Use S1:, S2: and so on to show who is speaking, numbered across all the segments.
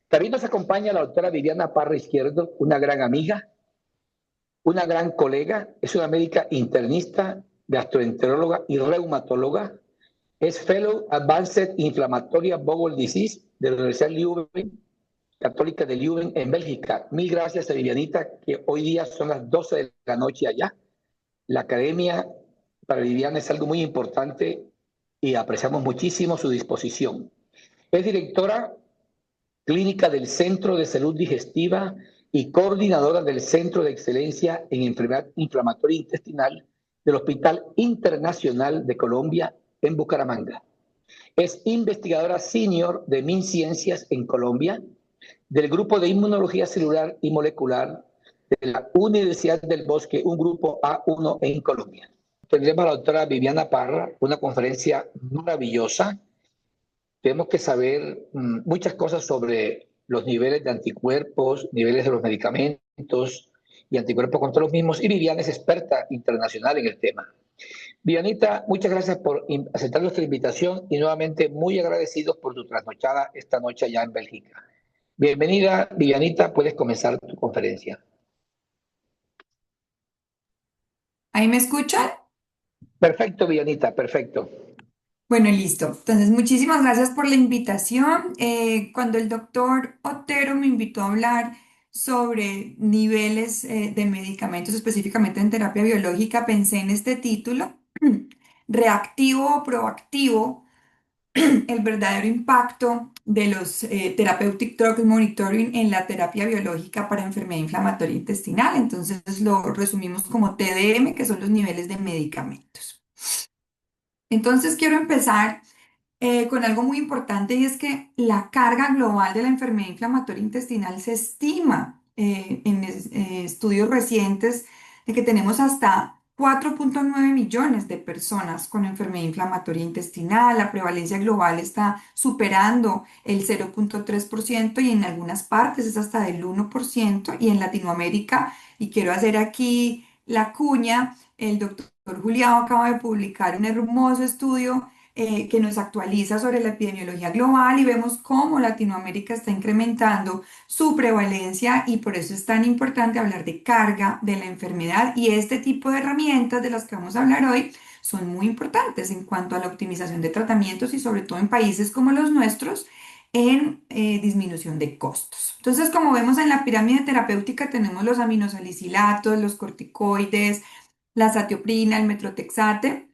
S1: También nos acompaña la doctora Viviana Parra Izquierdo, una gran amiga, una gran colega, es una médica internista, gastroenteróloga y reumatóloga, es Fellow Advanced Inflammatory Bowel Disease de la Universidad Leuven, Católica de Leuven en Bélgica. Mil gracias a Vivianita, que hoy día son las 12 de la noche allá. La academia para Viviana es algo muy importante y apreciamos muchísimo su disposición. Es directora clínica del Centro de Salud Digestiva y coordinadora del Centro de Excelencia en Enfermedad Inflamatoria Intestinal del Hospital Internacional de Colombia en Bucaramanga. Es investigadora senior de MinCiencias en Colombia, del Grupo de Inmunología Celular y Molecular de la Universidad del Bosque, un grupo A1 en Colombia. Tendremos a la doctora Viviana Parra, una conferencia maravillosa. Tenemos que saber muchas cosas sobre los niveles de anticuerpos, niveles de los medicamentos y anticuerpos contra los mismos. Y Viviana es experta internacional en el tema. Vivianita, muchas gracias por aceptar nuestra invitación y nuevamente muy agradecidos por tu trasnochada esta noche allá en Bélgica. Bienvenida, Vivianita, puedes comenzar tu conferencia.
S2: ¿Ahí me escuchan?
S1: Perfecto, Vivianita, perfecto.
S2: Bueno, listo. Entonces, muchísimas gracias por la invitación. Cuando el doctor Otero me invitó a hablar sobre niveles de medicamentos, específicamente en terapia biológica, pensé en este título, reactivo o proactivo, el verdadero impacto de los Therapeutic Drug Monitoring en la terapia biológica para enfermedad inflamatoria intestinal. Entonces, lo resumimos como TDM, que son los niveles de medicamentos. Entonces, quiero empezar con algo muy importante y es que la carga global de la enfermedad inflamatoria intestinal se estima en estudios recientes de que tenemos hasta 4,9 millones de personas con enfermedad inflamatoria intestinal. La prevalencia global está superando el 0,3% y en algunas partes es hasta del 1%. Y en Latinoamérica, y quiero hacer aquí la cuña, el doctor Juliado acaba de publicar un hermoso estudio que nos actualiza sobre la epidemiología global y vemos cómo Latinoamérica está incrementando su prevalencia y por eso es tan importante hablar de carga de la enfermedad y este tipo de herramientas de las que vamos a hablar hoy son muy importantes en cuanto a la optimización de tratamientos y sobre todo en países como los nuestros en disminución de costos. Entonces, como vemos en la pirámide terapéutica, tenemos los aminosalicilatos, los corticoides, la satioprina, el metrotexate.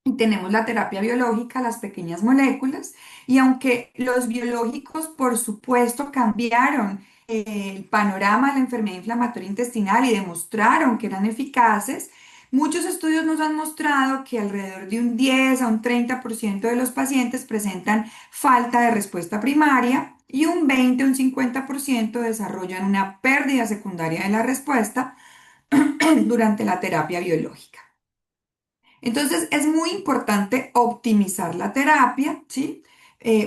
S2: Y tenemos la terapia biológica, las pequeñas moléculas, y aunque los biológicos, por supuesto, cambiaron el panorama de la enfermedad inflamatoria intestinal y demostraron que eran eficaces, muchos estudios nos han mostrado que alrededor de un 10 a un 30% de los pacientes presentan falta de respuesta primaria y un 20 a un 50% desarrollan una pérdida secundaria de la respuesta durante la terapia biológica. Entonces es muy importante optimizar la terapia, ¿sí?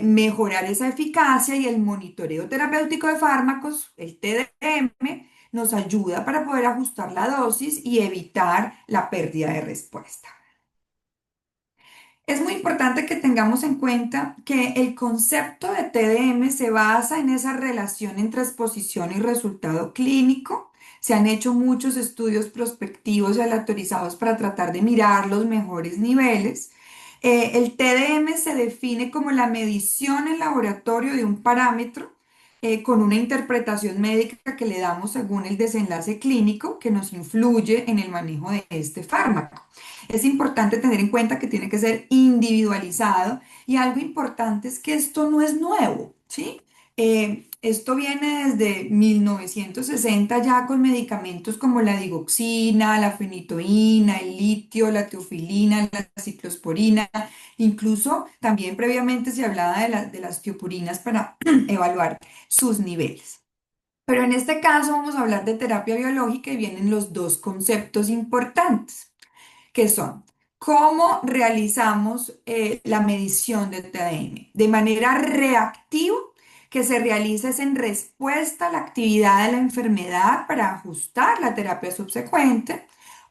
S2: Mejorar esa eficacia y el monitoreo terapéutico de fármacos, el TDM, nos ayuda para poder ajustar la dosis y evitar la pérdida de respuesta. Es muy importante que tengamos en cuenta que el concepto de TDM se basa en esa relación entre exposición y resultado clínico. Se han hecho muchos estudios prospectivos y aleatorizados para tratar de mirar los mejores niveles. El TDM se define como la medición en laboratorio de un parámetro con una interpretación médica que le damos según el desenlace clínico que nos influye en el manejo de este fármaco. Es importante tener en cuenta que tiene que ser individualizado y algo importante es que esto no es nuevo, ¿sí? Esto viene desde 1960 ya con medicamentos como la digoxina, la fenitoína, el litio, la teofilina, la ciclosporina, incluso también previamente se hablaba de las tiopurinas para evaluar sus niveles. Pero en este caso vamos a hablar de terapia biológica y vienen los dos conceptos importantes que son cómo realizamos la medición de TDM de manera reactiva, que se realiza es en respuesta a la actividad de la enfermedad para ajustar la terapia subsecuente,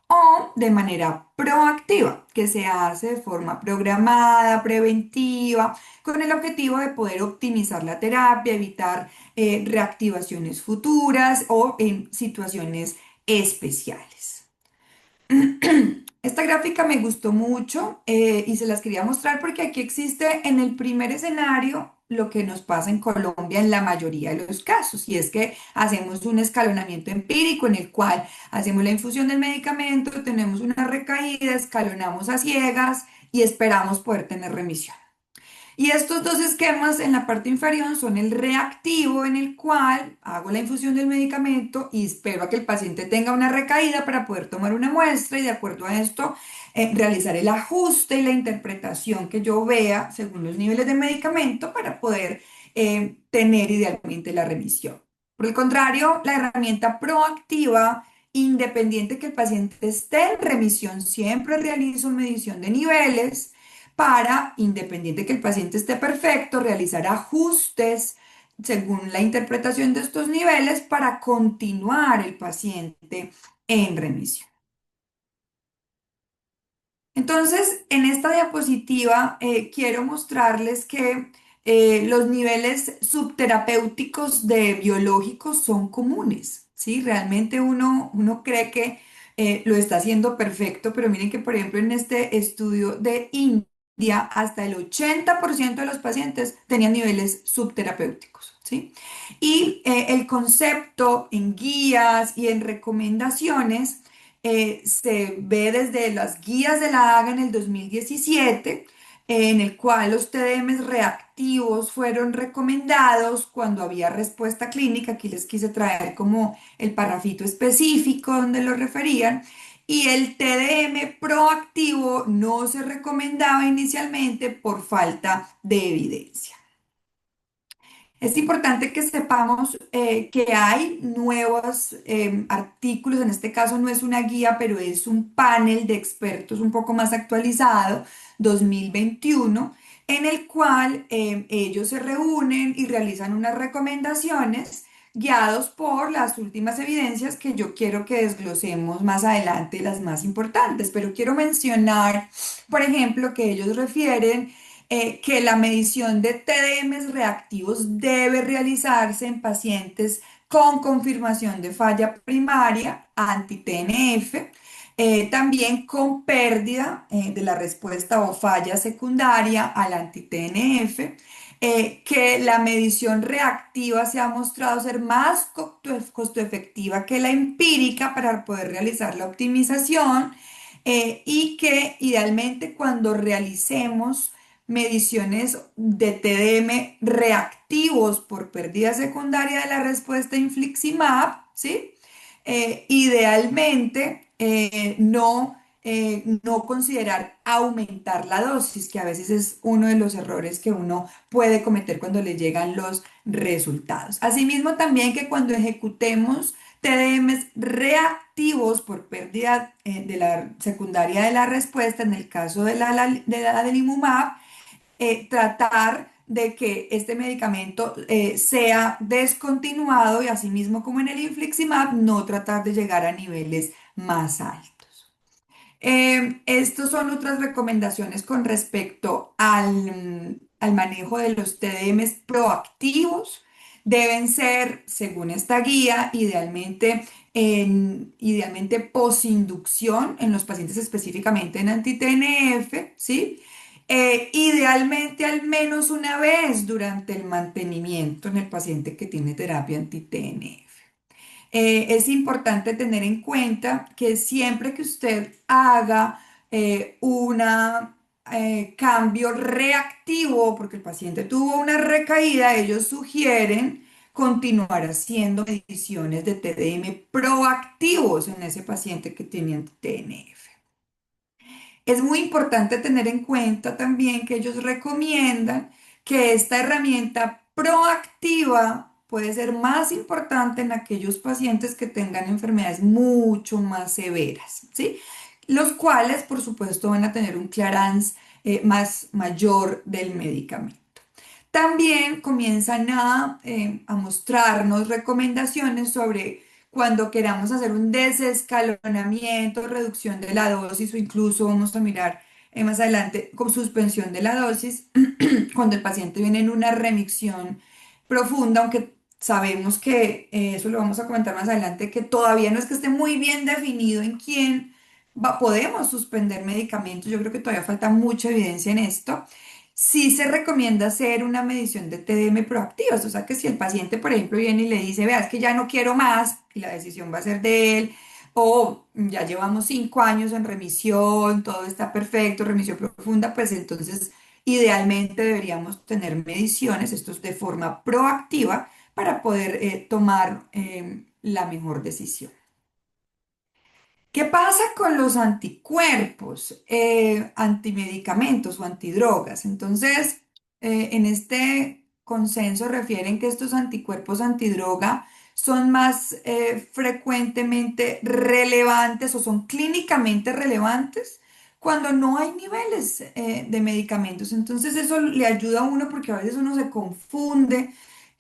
S2: o de manera proactiva, que se hace de forma programada, preventiva, con el objetivo de poder optimizar la terapia, evitar reactivaciones futuras o en situaciones especiales. Esta gráfica me gustó mucho y se las quería mostrar porque aquí existe en el primer escenario lo que nos pasa en Colombia en la mayoría de los casos, y es que hacemos un escalonamiento empírico en el cual hacemos la infusión del medicamento, tenemos una recaída, escalonamos a ciegas y esperamos poder tener remisión. Y estos dos esquemas en la parte inferior son el reactivo, en el cual hago la infusión del medicamento y espero a que el paciente tenga una recaída para poder tomar una muestra y de acuerdo a esto realizar el ajuste y la interpretación que yo vea según los niveles de medicamento para poder tener idealmente la remisión. Por el contrario, la herramienta proactiva, independiente que el paciente esté en remisión, siempre realizo medición de niveles para, independiente que el paciente esté perfecto, realizar ajustes según la interpretación de estos niveles para continuar el paciente en remisión. Entonces, en esta diapositiva quiero mostrarles que los niveles subterapéuticos de biológicos son comunes, ¿sí? Realmente uno cree que lo está haciendo perfecto, pero miren que, por ejemplo, en este estudio de India, hasta el 80% de los pacientes tenían niveles subterapéuticos, ¿sí? Y el concepto en guías y en recomendaciones se ve desde las guías de la AGA en el 2017, en el cual los TDMs reactivos fueron recomendados cuando había respuesta clínica. Aquí les quise traer como el parrafito específico donde lo referían. Y el TDM proactivo no se recomendaba inicialmente por falta de evidencia. Es importante que sepamos que hay nuevos artículos, en este caso no es una guía, pero es un panel de expertos un poco más actualizado, 2021, en el cual ellos se reúnen y realizan unas recomendaciones guiados por las últimas evidencias que yo quiero que desglosemos más adelante, las más importantes, pero quiero mencionar, por ejemplo, que ellos refieren que la medición de TDMs reactivos debe realizarse en pacientes con confirmación de falla primaria anti-TNF, también con pérdida de la respuesta o falla secundaria al anti-TNF, que la medición reactiva se ha mostrado ser más costo efectiva que la empírica para poder realizar la optimización, y que idealmente cuando realicemos mediciones de TDM reactivos por pérdida secundaria de la respuesta infliximab, ¿sí? Idealmente no considerar aumentar la dosis, que a veces es uno de los errores que uno puede cometer cuando le llegan los resultados. Asimismo, también que cuando ejecutemos TDMs reactivos por pérdida de la secundaria de la respuesta, en el caso de la adalimumab, tratar de que este medicamento sea descontinuado y asimismo como en el infliximab, no tratar de llegar a niveles más altos. Estos son otras recomendaciones con respecto al manejo de los TDMs proactivos. Deben ser, según esta guía, idealmente posinducción en los pacientes específicamente en anti-TNF, ¿sí? Idealmente al menos una vez durante el mantenimiento en el paciente que tiene terapia anti-TNF. Es importante tener en cuenta que siempre que usted haga un cambio reactivo, porque el paciente tuvo una recaída, ellos sugieren continuar haciendo mediciones de TDM proactivos en ese paciente que tiene TNF. Es muy importante tener en cuenta también que ellos recomiendan que esta herramienta proactiva puede ser más importante en aquellos pacientes que tengan enfermedades mucho más severas, ¿sí? Los cuales, por supuesto, van a tener un clearance más mayor del medicamento. También comienzan a mostrarnos recomendaciones sobre cuando queramos hacer un desescalonamiento, reducción de la dosis o incluso vamos a mirar más adelante con suspensión de la dosis, cuando el paciente viene en una remisión profunda, aunque sabemos que eso lo vamos a comentar más adelante, que todavía no es que esté muy bien definido en quién podemos suspender medicamentos. Yo creo que todavía falta mucha evidencia en esto. Sí se recomienda hacer una medición de TDM proactivas, o sea que si el paciente, por ejemplo, viene y le dice, vea, es que ya no quiero más, y la decisión va a ser de él, o ya llevamos 5 años en remisión, todo está perfecto, remisión profunda, pues entonces idealmente deberíamos tener mediciones, esto es de forma proactiva, para poder tomar la mejor decisión. ¿Qué pasa con los anticuerpos, antimedicamentos o antidrogas? Entonces, en este consenso refieren que estos anticuerpos antidroga son más frecuentemente relevantes o son clínicamente relevantes cuando no hay niveles de medicamentos. Entonces, eso le ayuda a uno porque a veces uno se confunde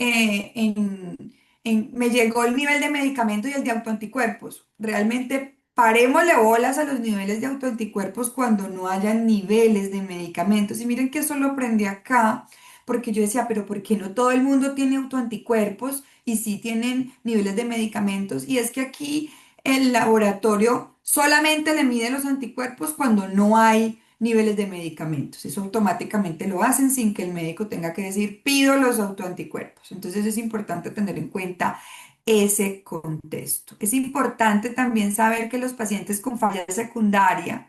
S2: me llegó el nivel de medicamento y el de autoanticuerpos. Realmente parémosle bolas a los niveles de autoanticuerpos cuando no haya niveles de medicamentos. Y miren que eso lo aprendí acá, porque yo decía, pero ¿por qué no todo el mundo tiene autoanticuerpos y sí tienen niveles de medicamentos? Y es que aquí el laboratorio solamente le mide los anticuerpos cuando no hay niveles de medicamentos. Eso automáticamente lo hacen sin que el médico tenga que decir, pido los autoanticuerpos. Entonces es importante tener en cuenta ese contexto. Es importante también saber que los pacientes con falla secundaria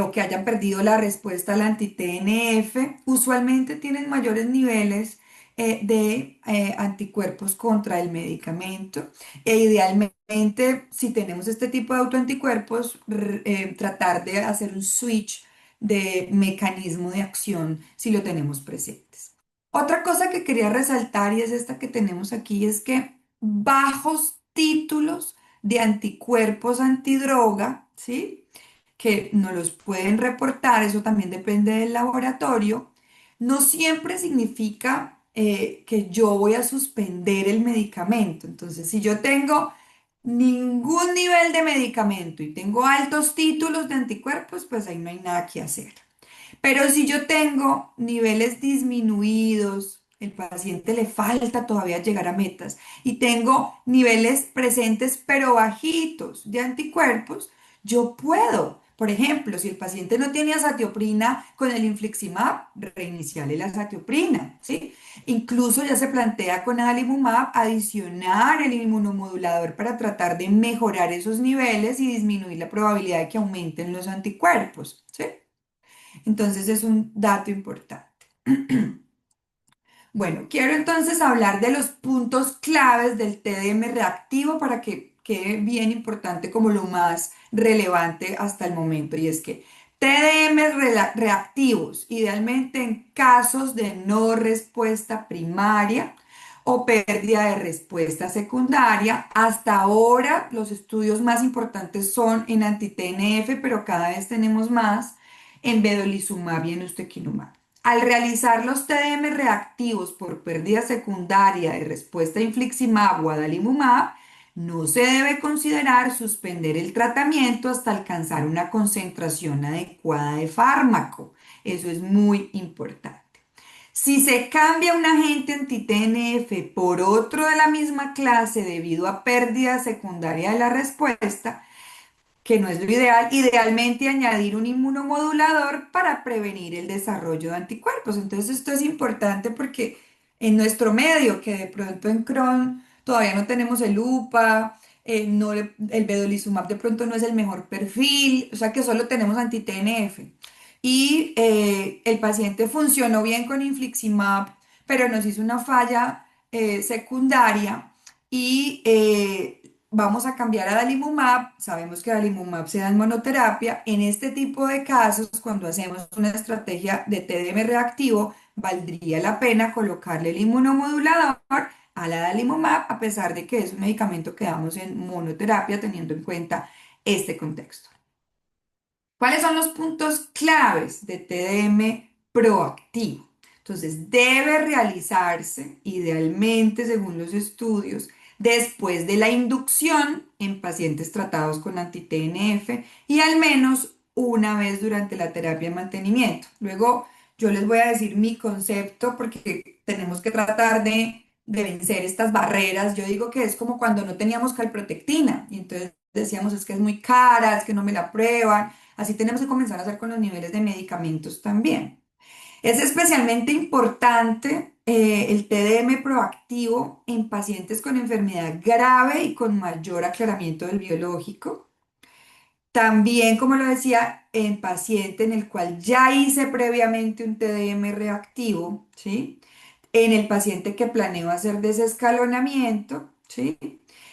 S2: o que hayan perdido la respuesta al anti-TNF usualmente tienen mayores niveles de anticuerpos contra el medicamento e idealmente si tenemos este tipo de autoanticuerpos tratar de hacer un switch de mecanismo de acción si lo tenemos presentes. Otra cosa que quería resaltar y es esta que tenemos aquí es que bajos títulos de anticuerpos antidroga, ¿sí? Que no los pueden reportar, eso también depende del laboratorio, no siempre significa que yo voy a suspender el medicamento. Entonces, si yo tengo ningún nivel de medicamento y tengo altos títulos de anticuerpos, pues ahí no hay nada que hacer. Pero si yo tengo niveles disminuidos, el paciente le falta todavía llegar a metas y tengo niveles presentes pero bajitos de anticuerpos, yo puedo. Por ejemplo, si el paciente no tiene azatioprina con el infliximab, reiniciarle la azatioprina, ¿sí? Incluso ya se plantea con adalimumab adicionar el inmunomodulador para tratar de mejorar esos niveles y disminuir la probabilidad de que aumenten los anticuerpos, ¿sí? Entonces es un dato importante. Bueno, quiero entonces hablar de los puntos claves del TDM reactivo para que quede bien importante como lo más relevante hasta el momento. Y es que TDM reactivos, idealmente en casos de no respuesta primaria o pérdida de respuesta secundaria. Hasta ahora los estudios más importantes son en anti-TNF, pero cada vez tenemos más en vedolizumab y en ustekinumab. Al realizar los TDM reactivos por pérdida secundaria de respuesta a infliximab o adalimumab, no se debe considerar suspender el tratamiento hasta alcanzar una concentración adecuada de fármaco. Eso es muy importante. Si se cambia un agente anti-TNF por otro de la misma clase debido a pérdida secundaria de la respuesta, que no es lo ideal, idealmente añadir un inmunomodulador para prevenir el desarrollo de anticuerpos. Entonces esto es importante porque en nuestro medio, que de pronto en Crohn todavía no tenemos el UPA, el vedolizumab de pronto no es el mejor perfil, o sea que solo tenemos anti-TNF. Y el paciente funcionó bien con infliximab, pero nos hizo una falla secundaria y vamos a cambiar a adalimumab. Sabemos que adalimumab se da en monoterapia. En este tipo de casos, cuando hacemos una estrategia de TDM reactivo, valdría la pena colocarle el inmunomodulador al adalimumab, a pesar de que es un medicamento que damos en monoterapia, teniendo en cuenta este contexto. ¿Cuáles son los puntos claves de TDM proactivo? Entonces, debe realizarse, idealmente, según los estudios, después de la inducción en pacientes tratados con anti-TNF y al menos una vez durante la terapia de mantenimiento. Luego yo les voy a decir mi concepto porque tenemos que tratar de vencer estas barreras. Yo digo que es como cuando no teníamos calprotectina y entonces decíamos es que es muy cara, es que no me la prueban. Así tenemos que comenzar a hacer con los niveles de medicamentos también. Es especialmente importante el TDM proactivo en pacientes con enfermedad grave y con mayor aclaramiento del biológico. También, como lo decía, en paciente en el cual ya hice previamente un TDM reactivo, ¿sí? En el paciente que planeo hacer desescalonamiento, ¿sí?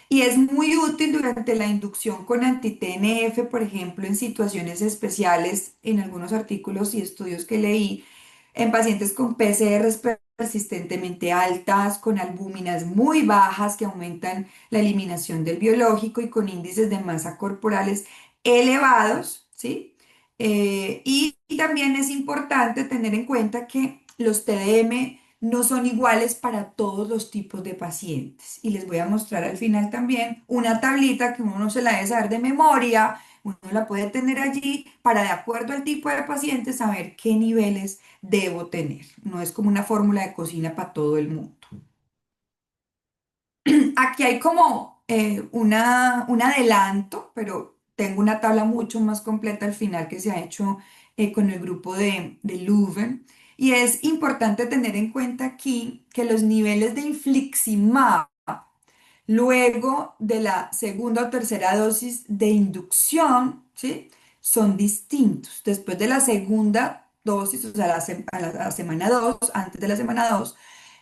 S2: Y es muy útil durante la inducción con anti-TNF, por ejemplo, en situaciones especiales, en algunos artículos y estudios que leí, en pacientes con PCRs persistentemente altas, con albúminas muy bajas que aumentan la eliminación del biológico y con índices de masa corporales elevados, ¿sí? Y también es importante tener en cuenta que los TDM no son iguales para todos los tipos de pacientes. Y les voy a mostrar al final también una tablita que uno no se la debe saber de memoria, uno la puede tener allí para, de acuerdo al tipo de paciente, saber qué niveles debo tener. No es como una fórmula de cocina para todo el mundo. Aquí hay como un adelanto, pero tengo una tabla mucho más completa al final que se ha hecho con el grupo de Leuven. Y es importante tener en cuenta aquí que los niveles de infliximab luego de la segunda o tercera dosis de inducción, ¿sí? Son distintos. Después de la segunda dosis, o sea, a la semana 2, antes de la semana 2,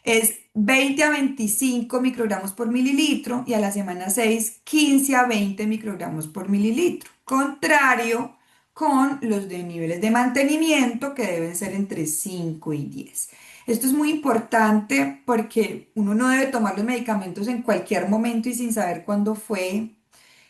S2: es 20 a 25 microgramos por mililitro y a la semana 6 15 a 20 microgramos por mililitro. Contrario con los de niveles de mantenimiento que deben ser entre 5 y 10. Esto es muy importante porque uno no debe tomar los medicamentos en cualquier momento y sin saber cuándo fue.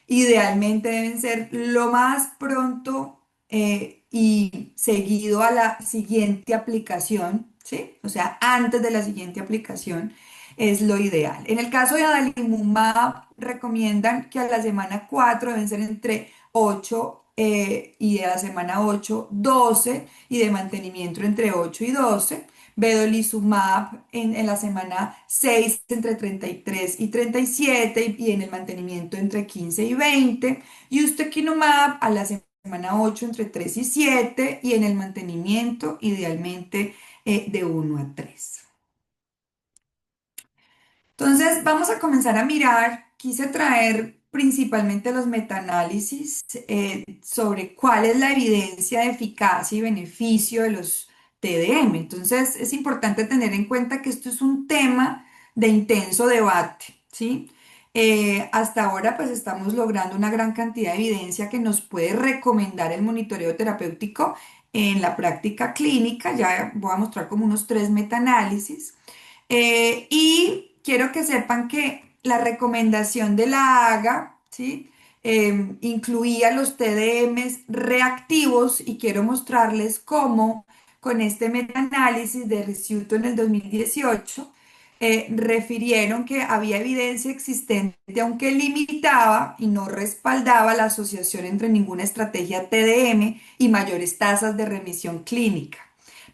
S2: Idealmente deben ser lo más pronto y seguido a la siguiente aplicación, ¿sí? O sea, antes de la siguiente aplicación es lo ideal. En el caso de adalimumab, recomiendan que a la semana 4 deben ser entre 8 y de la semana 8 12 y de mantenimiento entre 8 y 12. Vedolizumab en la semana 6 entre 33 y 37 y en el mantenimiento entre 15 y 20. Y ustekinumab a la semana 8 entre 3 y 7 y en el mantenimiento idealmente de 1 a 3. Entonces, vamos a comenzar a mirar. Quise traer principalmente los metaanálisis sobre cuál es la evidencia de eficacia y beneficio de los TDM. Entonces, es importante tener en cuenta que esto es un tema de intenso debate, ¿sí? Hasta ahora, pues estamos logrando una gran cantidad de evidencia que nos puede recomendar el monitoreo terapéutico en la práctica clínica. Ya voy a mostrar como unos 3 metaanálisis. Y quiero que sepan que la recomendación de la AGA, ¿sí? Incluía los TDMs reactivos y quiero mostrarles cómo con este metaanálisis de Ricciuto en el 2018 refirieron que había evidencia existente, aunque limitaba y no respaldaba la asociación entre ninguna estrategia TDM y mayores tasas de remisión clínica,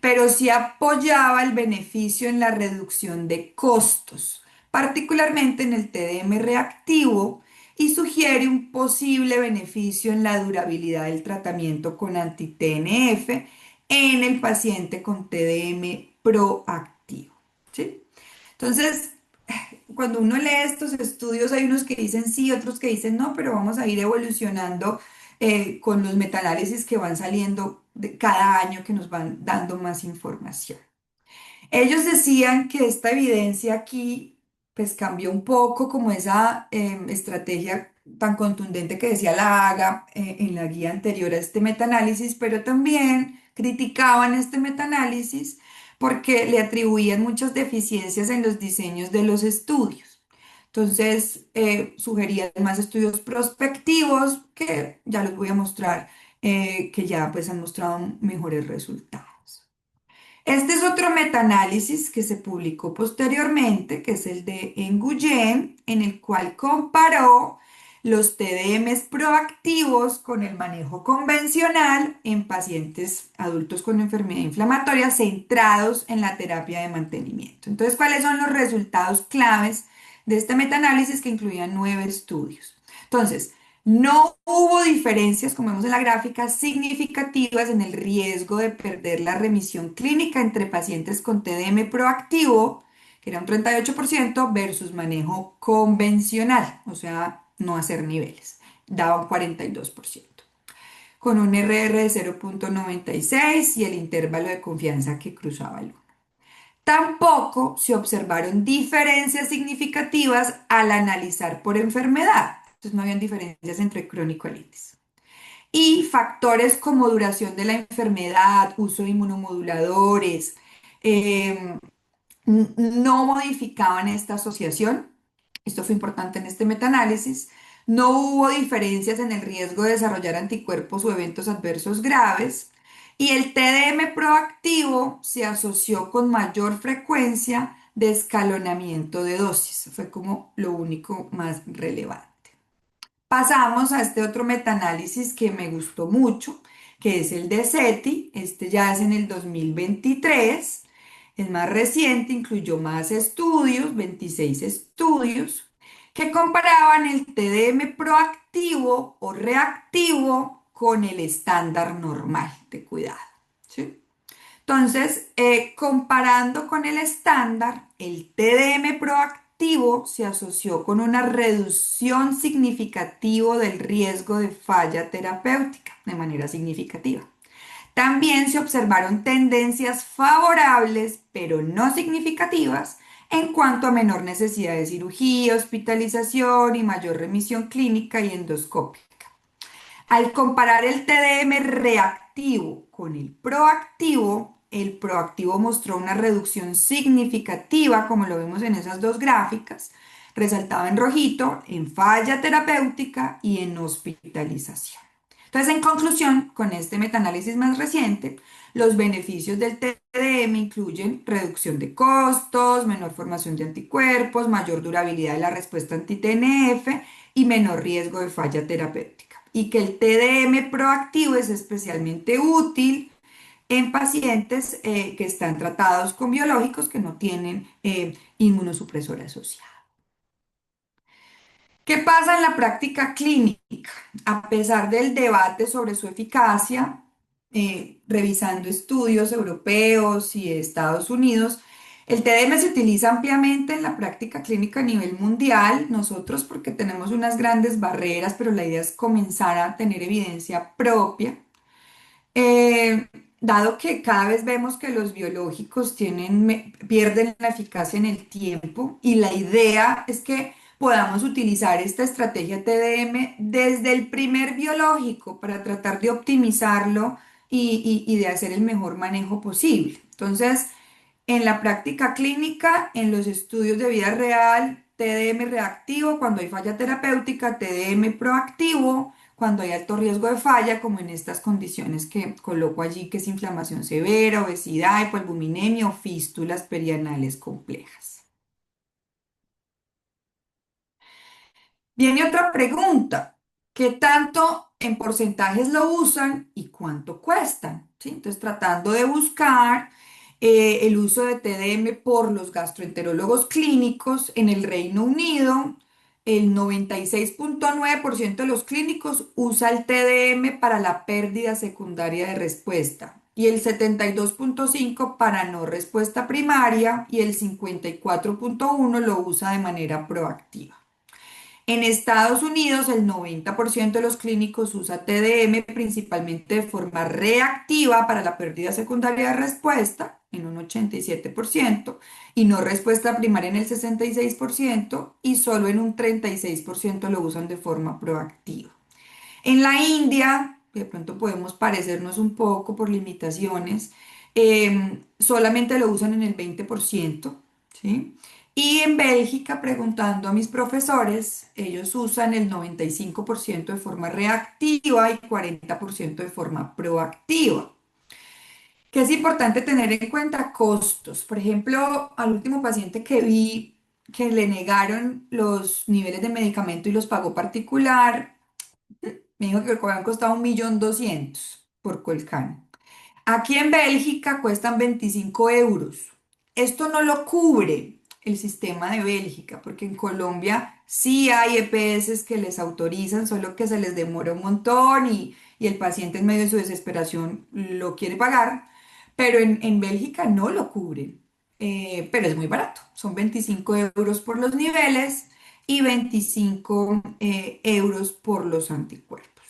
S2: pero sí apoyaba el beneficio en la reducción de costos, particularmente en el TDM reactivo, y sugiere un posible beneficio en la durabilidad del tratamiento con anti-TNF en el paciente con TDM proactivo, ¿sí? Entonces, cuando uno lee estos estudios, hay unos que dicen sí, otros que dicen no, pero vamos a ir evolucionando con los metaanálisis que van saliendo de cada año que nos van dando más información. Ellos decían que esta evidencia aquí pues cambió un poco como esa estrategia tan contundente que decía la AGA en la guía anterior a este metaanálisis, pero también criticaban este metaanálisis porque le atribuían muchas deficiencias en los diseños de los estudios. Entonces, sugerían más estudios prospectivos que ya los voy a mostrar, que ya pues han mostrado mejores resultados. Este es otro metaanálisis que se publicó posteriormente, que es el de Nguyen, en el cual comparó los TDMs proactivos con el manejo convencional en pacientes adultos con enfermedad inflamatoria centrados en la terapia de mantenimiento. Entonces, ¿cuáles son los resultados claves de este metaanálisis que incluían 9 estudios? Entonces, no hubo diferencias, como vemos en la gráfica, significativas en el riesgo de perder la remisión clínica entre pacientes con TDM proactivo, que era un 38%, versus manejo convencional, o sea, no hacer niveles, daba un 42%, con un RR de 0,96 y el intervalo de confianza que cruzaba el 1. Tampoco se observaron diferencias significativas al analizar por enfermedad. Entonces no habían diferencias entre crónico-colitis. Y factores como duración de la enfermedad, uso de inmunomoduladores, eh, no modificaban esta asociación. Esto fue importante en este metaanálisis. No hubo diferencias en el riesgo de desarrollar anticuerpos o eventos adversos graves. Y el TDM proactivo se asoció con mayor frecuencia de escalonamiento de dosis. Fue como lo único más relevante. Pasamos a este otro metaanálisis que me gustó mucho, que es el de SETI. Este ya es en el 2023. Es más reciente, incluyó más estudios, 26 estudios, que comparaban el TDM proactivo o reactivo con el estándar normal de cuidado. ¿Sí? Entonces, comparando con el estándar, el TDM proactivo se asoció con una reducción significativa del riesgo de falla terapéutica, de manera significativa. También se observaron tendencias favorables, pero no significativas, en cuanto a menor necesidad de cirugía, hospitalización y mayor remisión clínica y endoscópica. Al comparar el TDM reactivo con el proactivo mostró una reducción significativa, como lo vemos en esas dos gráficas, resaltado en rojito, en falla terapéutica y en hospitalización. Entonces, en conclusión, con este metaanálisis más reciente, los beneficios del TDM incluyen reducción de costos, menor formación de anticuerpos, mayor durabilidad de la respuesta anti-TNF y menor riesgo de falla terapéutica. Y que el TDM proactivo es especialmente útil en pacientes que están tratados con biológicos que no tienen inmunosupresor asociado. ¿Qué pasa en la práctica clínica? A pesar del debate sobre su eficacia, revisando estudios europeos y de Estados Unidos, el TDM se utiliza ampliamente en la práctica clínica a nivel mundial. Nosotros porque tenemos unas grandes barreras, pero la idea es comenzar a tener evidencia propia. Eh, Dado que cada vez vemos que los biológicos pierden la eficacia en el tiempo y la idea es que podamos utilizar esta estrategia TDM desde el primer biológico para tratar de optimizarlo y de hacer el mejor manejo posible. Entonces, en la práctica clínica, en los estudios de vida real, TDM reactivo cuando hay falla terapéutica, TDM proactivo cuando hay alto riesgo de falla, como en estas condiciones que coloco allí, que es inflamación severa, obesidad, hipoalbuminemia o fístulas perianales complejas. Viene otra pregunta. ¿Qué tanto en porcentajes lo usan y cuánto cuestan? ¿Sí? Entonces, tratando de buscar el uso de TDM por los gastroenterólogos clínicos en el Reino Unido, el 96,9% de los clínicos usa el TDM para la pérdida secundaria de respuesta y el 72,5% para no respuesta primaria y el 54,1% lo usa de manera proactiva. En Estados Unidos, el 90% de los clínicos usa TDM principalmente de forma reactiva para la pérdida secundaria de respuesta, en un 87%, y no respuesta primaria en el 66%, y solo en un 36% lo usan de forma proactiva. En la India, de pronto podemos parecernos un poco por limitaciones, solamente lo usan en el 20%, ¿sí? Y en Bélgica, preguntando a mis profesores, ellos usan el 95% de forma reactiva y 40% de forma proactiva. que es importante tener en cuenta costos. Por ejemplo, al último paciente que vi que le negaron los niveles de medicamento y los pagó particular, me dijo que habían costado 1.200.000 por Colcán. Aquí en Bélgica cuestan 25 euros. Esto no lo cubre el sistema de Bélgica, porque en Colombia sí hay EPS que les autorizan, solo que se les demora un montón y el paciente en medio de su desesperación lo quiere pagar, pero en Bélgica no lo cubren. Pero es muy barato, son 25 euros por los niveles y 25 euros por los anticuerpos.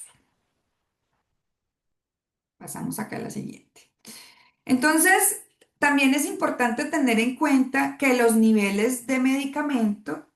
S2: Pasamos acá a la siguiente. Entonces, también es importante tener en cuenta que los niveles de medicamento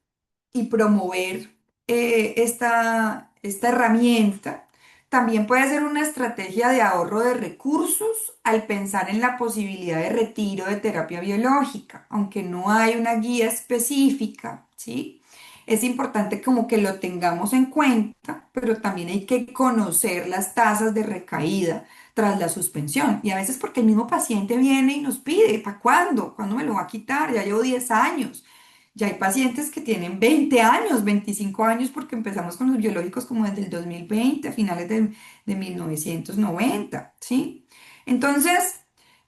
S2: y promover esta herramienta también puede ser una estrategia de ahorro de recursos al pensar en la posibilidad de retiro de terapia biológica, aunque no hay una guía específica, ¿sí? Es importante como que lo tengamos en cuenta, pero también hay que conocer las tasas de recaída tras la suspensión. Y a veces porque el mismo paciente viene y nos pide, ¿para cuándo? ¿Cuándo me lo va a quitar? Ya llevo 10 años. Ya hay pacientes que tienen 20 años, 25 años, porque empezamos con los biológicos como desde el 2020, a finales de 1990, ¿sí? Entonces,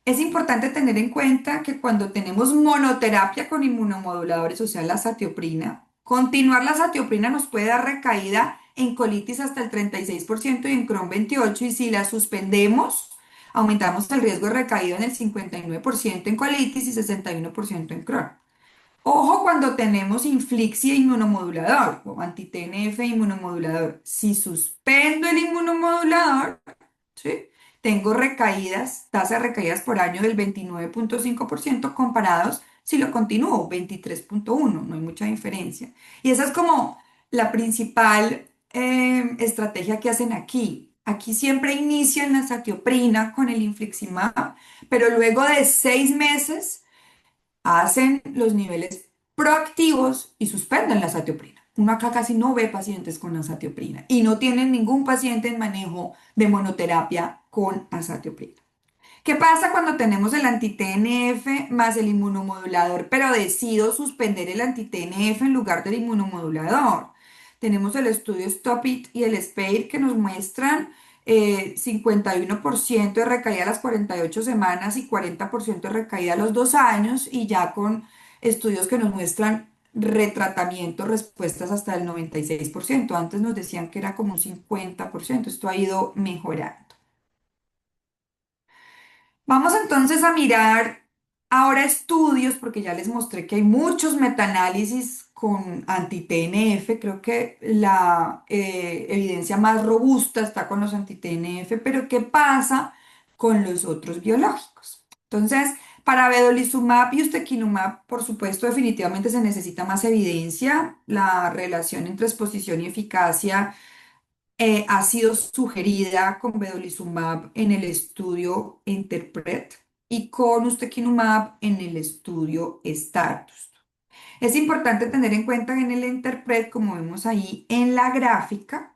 S2: es importante tener en cuenta que cuando tenemos monoterapia con inmunomoduladores, o sea, la satioprina, continuar la satioprina nos puede dar recaída en colitis hasta el 36% y en Crohn 28%, y si la suspendemos, aumentamos el riesgo de recaída en el 59% en colitis y 61% en Crohn. Ojo cuando tenemos inflixia inmunomodulador o anti-TNF inmunomodulador. Si suspendo el inmunomodulador, ¿sí? Tengo recaídas, tasa de recaídas por año del 29,5% comparados si lo continúo, 23,1%, no hay mucha diferencia. Y esa es como la principal estrategia que hacen aquí. Aquí siempre inician la satioprina con el infliximab, pero luego de 6 meses hacen los niveles proactivos y suspenden la satioprina. Uno acá casi no ve pacientes con azatioprina y no tienen ningún paciente en manejo de monoterapia con azatioprina. ¿Qué pasa cuando tenemos el anti-TNF más el inmunomodulador, pero decido suspender el anti-TNF en lugar del inmunomodulador? Tenemos el estudio Stop It y el SPARE que nos muestran 51% de recaída a las 48 semanas y 40% de recaída a los 2 años, y ya con estudios que nos muestran retratamiento, respuestas hasta el 96%. Antes nos decían que era como un 50%. Esto ha ido mejorando. Vamos entonces a mirar ahora estudios, porque ya les mostré que hay muchos metaanálisis con anti-TNF. Creo que la evidencia más robusta está con los anti-TNF, pero ¿qué pasa con los otros biológicos? Entonces, para vedolizumab y ustekinumab, por supuesto, definitivamente se necesita más evidencia. La relación entre exposición y eficacia ha sido sugerida con vedolizumab en el estudio Interpret y con ustekinumab en el estudio Stardust. Es importante tener en cuenta que en el Interpret, como vemos ahí en la gráfica,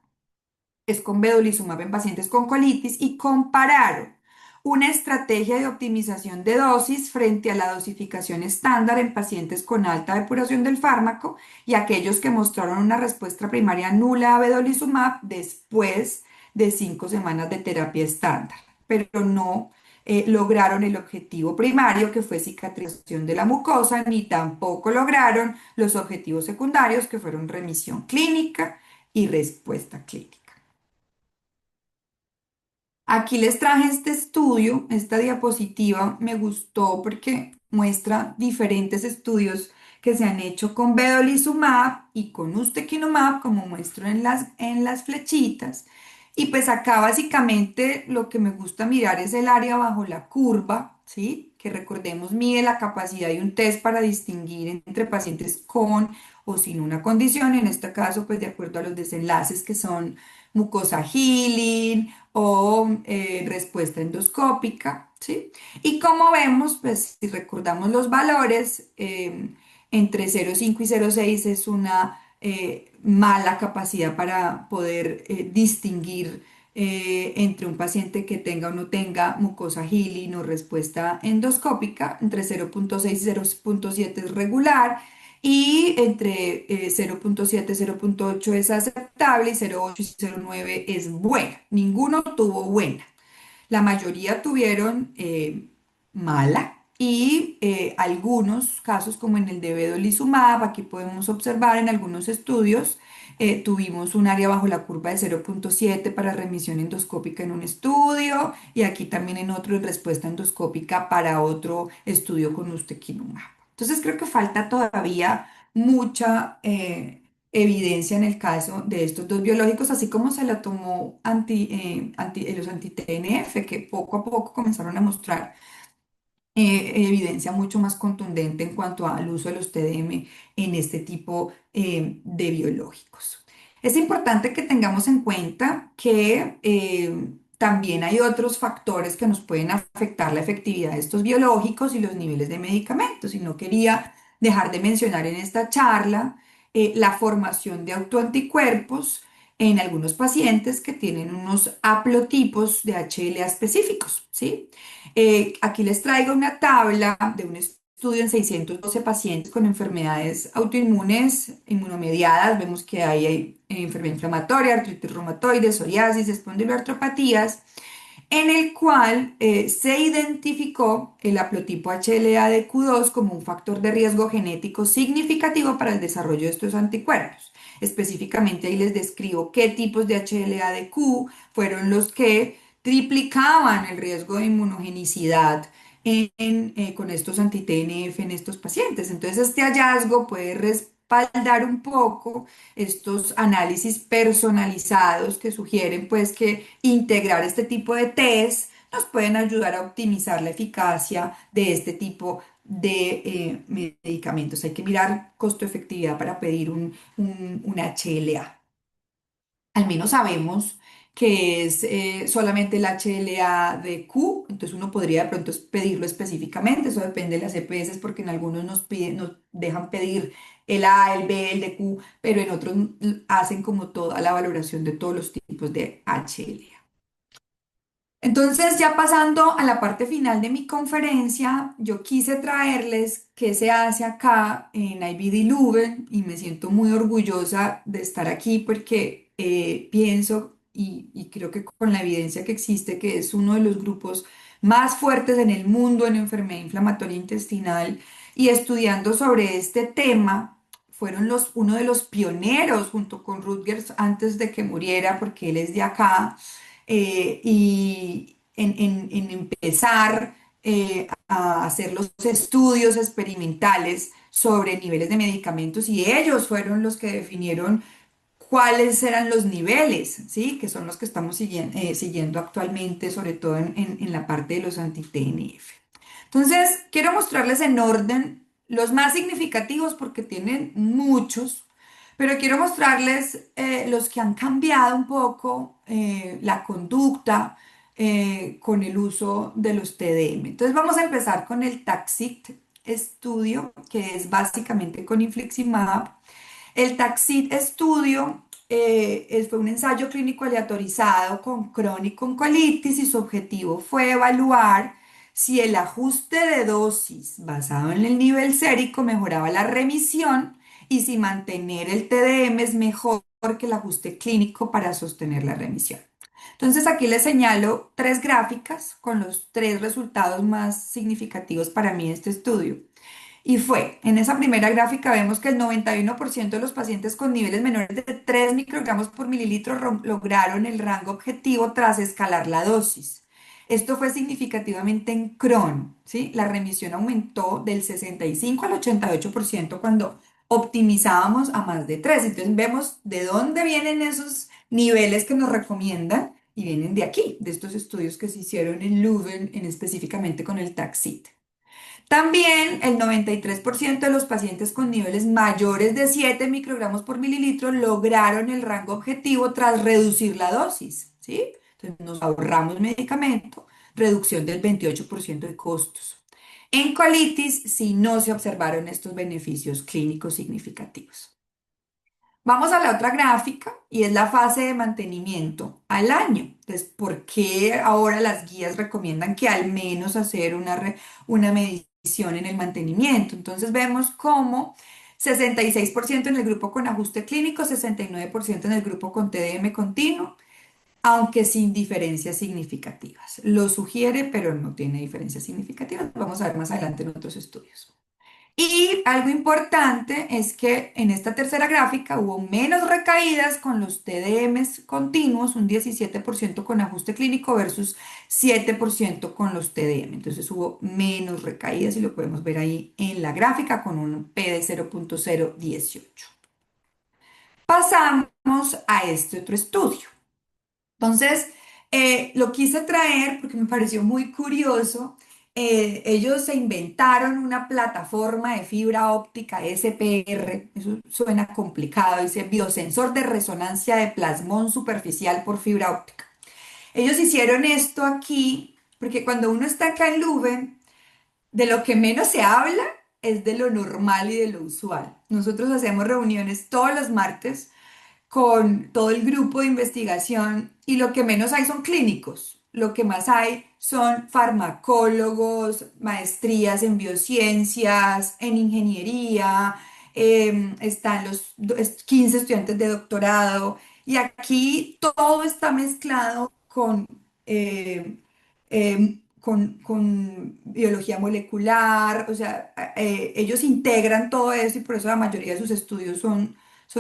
S2: es con vedolizumab en pacientes con colitis y compararon una estrategia de optimización de dosis frente a la dosificación estándar en pacientes con alta depuración del fármaco y aquellos que mostraron una respuesta primaria nula a vedolizumab después de 5 semanas de terapia estándar, pero no lograron el objetivo primario, que fue cicatrización de la mucosa, ni tampoco lograron los objetivos secundarios, que fueron remisión clínica y respuesta clínica. Aquí les traje este estudio, esta diapositiva me gustó porque muestra diferentes estudios que se han hecho con vedolizumab y con ustekinumab, como muestro en las flechitas. Y pues acá básicamente lo que me gusta mirar es el área bajo la curva, ¿sí? Que recordemos mide la capacidad de un test para distinguir entre pacientes con o sin una condición, en este caso pues de acuerdo a los desenlaces que son mucosa healing o respuesta endoscópica, ¿sí? Y como vemos, pues si recordamos los valores, entre 0,5 y 0,6 es una mala capacidad para poder distinguir entre un paciente que tenga o no tenga mucosa Hili no respuesta endoscópica, entre 0,6 y 0,7 es regular, y entre 0,7 y 0,8 es aceptable, y 0,8 y 0,9 es buena. Ninguno tuvo buena. La mayoría tuvieron mala y algunos casos, como en el de vedolizumab, aquí podemos observar en algunos estudios, tuvimos un área bajo la curva de 0,7 para remisión endoscópica en un estudio y aquí también en otro en respuesta endoscópica para otro estudio con ustekinumab. Entonces creo que falta todavía mucha evidencia en el caso de estos dos biológicos, así como se la tomó los anti-TNF, que poco a poco comenzaron a mostrar evidencia mucho más contundente en cuanto al uso de los TDM en este tipo de biológicos. Es importante que tengamos en cuenta que también hay otros factores que nos pueden afectar la efectividad de estos biológicos y los niveles de medicamentos. Y no quería dejar de mencionar en esta charla la formación de autoanticuerpos en algunos pacientes que tienen unos haplotipos de HLA específicos, ¿sí? Aquí les traigo una tabla de un estudio en 612 pacientes con enfermedades autoinmunes inmunomediadas. Vemos que hay enfermedad inflamatoria, artritis reumatoide, psoriasis, espondiloartropatías, en el cual se identificó el haplotipo HLA de Q2 como un factor de riesgo genético significativo para el desarrollo de estos anticuerpos. Específicamente ahí les describo qué tipos de HLA de Q fueron los que triplicaban el riesgo de inmunogenicidad con estos anti-TNF en estos pacientes. Entonces, este hallazgo puede respaldar un poco estos análisis personalizados que sugieren pues que integrar este tipo de test nos pueden ayudar a optimizar la eficacia de este tipo de medicamentos. Hay que mirar costo-efectividad para pedir un HLA. Al menos sabemos que es solamente el HLA de Q, entonces uno podría de pronto pedirlo específicamente, eso depende de las EPS, porque en algunos nos dejan pedir el A, el B, el de Q, pero en otros hacen como toda la valoración de todos los tipos de HLA. Entonces, ya pasando a la parte final de mi conferencia, yo quise traerles qué se hace acá en IBD Leuven y me siento muy orgullosa de estar aquí porque pienso y creo que con la evidencia que existe, que es uno de los grupos más fuertes en el mundo en enfermedad inflamatoria intestinal y estudiando sobre este tema, fueron uno de los pioneros junto con Rutgers antes de que muriera, porque él es de acá y en empezar a hacer los estudios experimentales sobre niveles de medicamentos y ellos fueron los que definieron cuáles eran los niveles, ¿sí? Que son los que estamos siguiendo actualmente, sobre todo en la parte de los anti-TNF. Entonces, quiero mostrarles en orden los más significativos porque tienen muchos, pero quiero mostrarles los que han cambiado un poco la conducta con el uso de los TDM. Entonces, vamos a empezar con el TAXIT estudio, que es básicamente con infliximab. El TAXIT estudio fue un ensayo clínico aleatorizado con Crohn y con colitis y su objetivo fue evaluar si el ajuste de dosis basado en el nivel sérico mejoraba la remisión y si mantener el TDM es mejor que el ajuste clínico para sostener la remisión. Entonces aquí les señalo tres gráficas con los tres resultados más significativos para mí de este estudio. Y fue, en esa primera gráfica vemos que el 91% de los pacientes con niveles menores de 3 microgramos por mililitro lograron el rango objetivo tras escalar la dosis. Esto fue significativamente en Crohn, ¿sí? La remisión aumentó del 65 al 88% cuando optimizábamos a más de 3. Entonces vemos de dónde vienen esos niveles que nos recomiendan y vienen de aquí, de estos estudios que se hicieron en Leuven, específicamente con el Taxit. También el 93% de los pacientes con niveles mayores de 7 microgramos por mililitro lograron el rango objetivo tras reducir la dosis, ¿sí? Entonces nos ahorramos medicamento, reducción del 28% de costos. En colitis, sí no se observaron estos beneficios clínicos significativos. Vamos a la otra gráfica y es la fase de mantenimiento al año. Entonces, ¿por qué ahora las guías recomiendan que al menos hacer una medición en el mantenimiento? Entonces vemos cómo 66% en el grupo con ajuste clínico, 69% en el grupo con TDM continuo, aunque sin diferencias significativas. Lo sugiere, pero no tiene diferencias significativas. Vamos a ver más adelante en otros estudios. Y algo importante es que en esta tercera gráfica hubo menos recaídas con los TDMs continuos, un 17% con ajuste clínico versus 7% con los TDM. Entonces hubo menos recaídas y lo podemos ver ahí en la gráfica con un P de 0.018. Pasamos a este otro estudio. Entonces, lo quise traer porque me pareció muy curioso. Ellos se inventaron una plataforma de fibra óptica SPR, eso suena complicado, dice biosensor de resonancia de plasmón superficial por fibra óptica. Ellos hicieron esto aquí porque cuando uno está acá en Leuven, de lo que menos se habla es de lo normal y de lo usual. Nosotros hacemos reuniones todos los martes con todo el grupo de investigación y lo que menos hay son clínicos. Lo que más hay son farmacólogos, maestrías en biociencias, en ingeniería, están los 15 estudiantes de doctorado y aquí todo está mezclado con biología molecular, o sea, ellos integran todo eso y por eso la mayoría de sus estudios son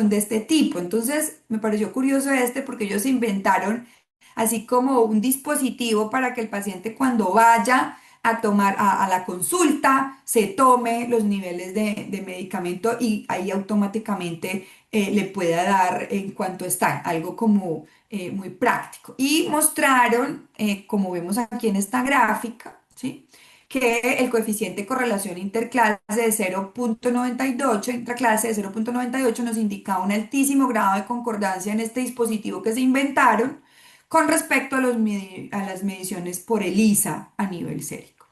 S2: de este tipo. Entonces, me pareció curioso este porque ellos inventaron así como un dispositivo para que el paciente cuando vaya a tomar a la consulta se tome los niveles de medicamento y ahí automáticamente le pueda dar en cuanto está, algo como muy práctico. Y mostraron, como vemos aquí en esta gráfica, ¿sí? Que el coeficiente de correlación interclase de 0.98, intraclase de 0.98 nos indica un altísimo grado de concordancia en este dispositivo que se inventaron con respecto a, a las mediciones por ELISA a nivel sérico.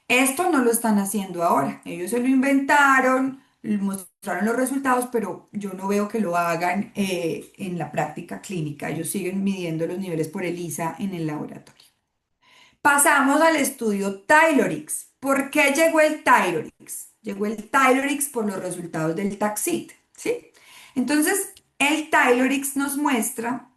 S2: Esto no lo están haciendo ahora. Ellos se lo inventaron, mostraron los resultados, pero yo no veo que lo hagan en la práctica clínica. Ellos siguen midiendo los niveles por ELISA en el laboratorio. Pasamos al estudio Tylorix. ¿Por qué llegó el Tylorix? Llegó el Tylorix por los resultados del Taxid, ¿sí? Entonces, el Tylorix nos muestra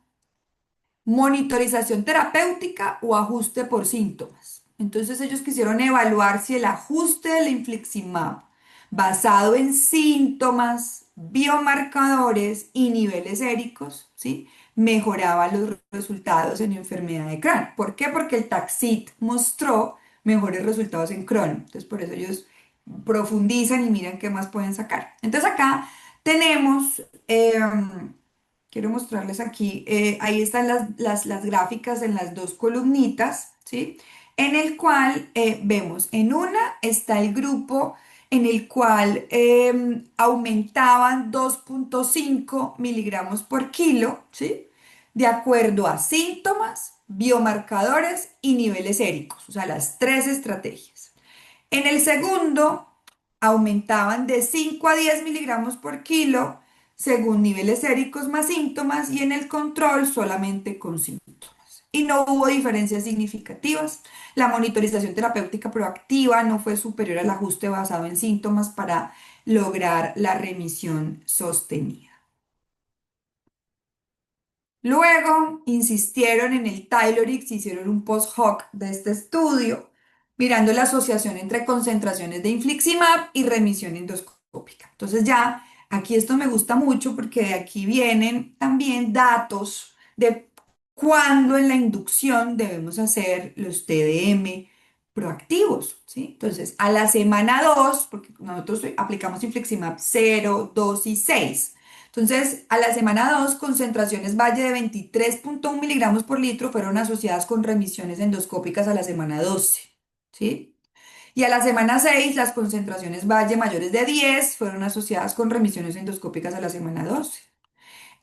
S2: monitorización terapéutica o ajuste por síntomas. Entonces ellos quisieron evaluar si el ajuste del infliximab basado en síntomas, biomarcadores y niveles séricos, ¿sí? Mejoraba los resultados en enfermedad de Crohn. ¿Por qué? Porque el Taxid mostró mejores resultados en Crohn. Entonces por eso ellos profundizan y miran qué más pueden sacar. Entonces acá tenemos quiero mostrarles aquí, ahí están las gráficas en las dos columnitas, ¿sí? En el cual vemos, en una está el grupo en el cual aumentaban 2.5 miligramos por kilo, ¿sí? De acuerdo a síntomas, biomarcadores y niveles séricos, o sea, las tres estrategias. En el segundo, aumentaban de 5 a 10 miligramos por kilo según niveles séricos más síntomas y en el control solamente con síntomas. Y no hubo diferencias significativas. La monitorización terapéutica proactiva no fue superior al ajuste basado en síntomas para lograr la remisión sostenida. Luego insistieron en el Tylorix, hicieron un post hoc de este estudio, mirando la asociación entre concentraciones de infliximab y remisión endoscópica. Entonces ya aquí esto me gusta mucho porque de aquí vienen también datos de cuándo en la inducción debemos hacer los TDM proactivos, ¿sí? Entonces a la semana 2, porque nosotros aplicamos infliximab 0, 2 y 6. Entonces, a la semana 2, concentraciones valle de 23.1 miligramos por litro fueron asociadas con remisiones endoscópicas a la semana 12, ¿sí? Y a la semana 6, las concentraciones valle mayores de 10 fueron asociadas con remisiones endoscópicas a la semana 12.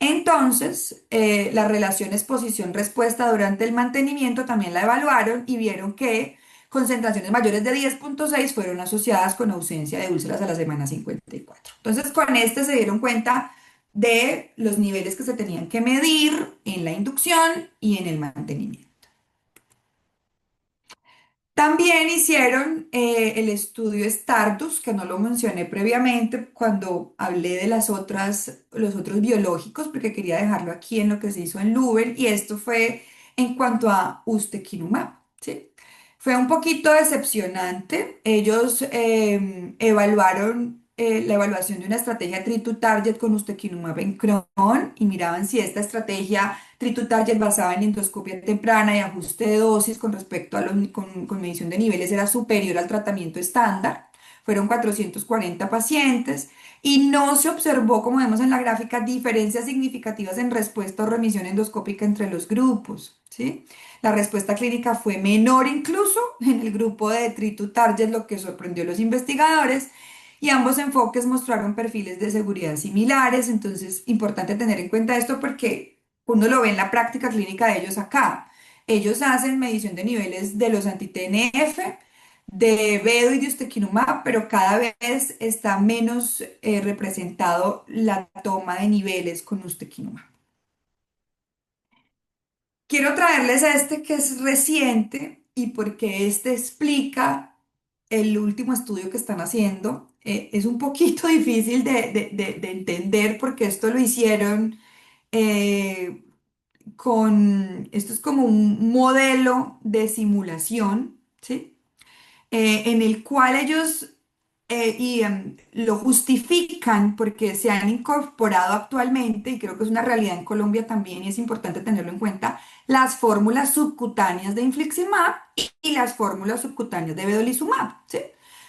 S2: Entonces, la relación exposición-respuesta durante el mantenimiento también la evaluaron y vieron que concentraciones mayores de 10.6 fueron asociadas con ausencia de úlceras a la semana 54. Entonces, con este se dieron cuenta de los niveles que se tenían que medir en la inducción y en el mantenimiento. También hicieron el estudio Stardust, que no lo mencioné previamente cuando hablé de los otros biológicos, porque quería dejarlo aquí en lo que se hizo en Leuven, y esto fue en cuanto a ustekinumab, ¿sí? Fue un poquito decepcionante. Ellos evaluaron la evaluación de una estrategia Treat to Target con ustekinumab en Crohn y miraban si esta estrategia Treat to Target basada en endoscopia temprana y ajuste de dosis con respecto a con medición de niveles era superior al tratamiento estándar. Fueron 440 pacientes y no se observó, como vemos en la gráfica, diferencias significativas en respuesta o remisión endoscópica entre los grupos, ¿sí? La respuesta clínica fue menor incluso en el grupo de Treat to Target, lo que sorprendió a los investigadores. Y ambos enfoques mostraron perfiles de seguridad similares, entonces importante tener en cuenta esto porque uno lo ve en la práctica clínica de ellos acá. Ellos hacen medición de niveles de los anti-TNF, de Bedo y de ustekinumab, pero cada vez está menos representado la toma de niveles con ustekinumab. Quiero traerles este que es reciente y porque este explica el último estudio que están haciendo. Es un poquito difícil de entender porque esto lo hicieron eh, esto es como un modelo de simulación, ¿sí? En el cual ellos lo justifican porque se han incorporado actualmente, y creo que es una realidad en Colombia también, y es importante tenerlo en cuenta, las fórmulas subcutáneas de infliximab y las fórmulas subcutáneas de vedolizumab, ¿sí?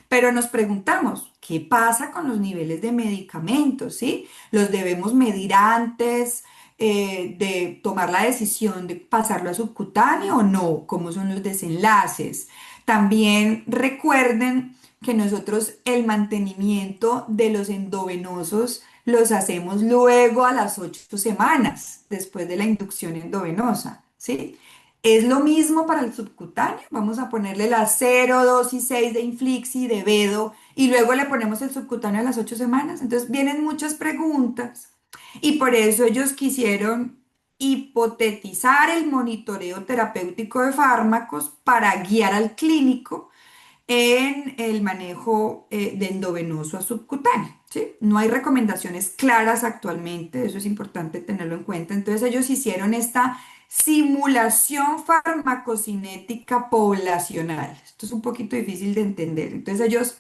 S2: Pero nos preguntamos, ¿qué pasa con los niveles de medicamentos, ¿sí? ¿Los debemos medir antes de tomar la decisión de pasarlo a subcutáneo o no? ¿Cómo son los desenlaces? También recuerden que nosotros el mantenimiento de los endovenosos los hacemos luego a las 8 semanas después de la inducción endovenosa, ¿sí? Es lo mismo para el subcutáneo. Vamos a ponerle la 0, 2 y 6 de Inflixi, de Vedo, y luego le ponemos el subcutáneo a las 8 semanas. Entonces vienen muchas preguntas y por eso ellos quisieron hipotetizar el monitoreo terapéutico de fármacos para guiar al clínico en el manejo de endovenoso a subcutáneo, ¿sí? No hay recomendaciones claras actualmente, eso es importante tenerlo en cuenta. Entonces ellos hicieron esta simulación farmacocinética poblacional. Esto es un poquito difícil de entender. Entonces ellos,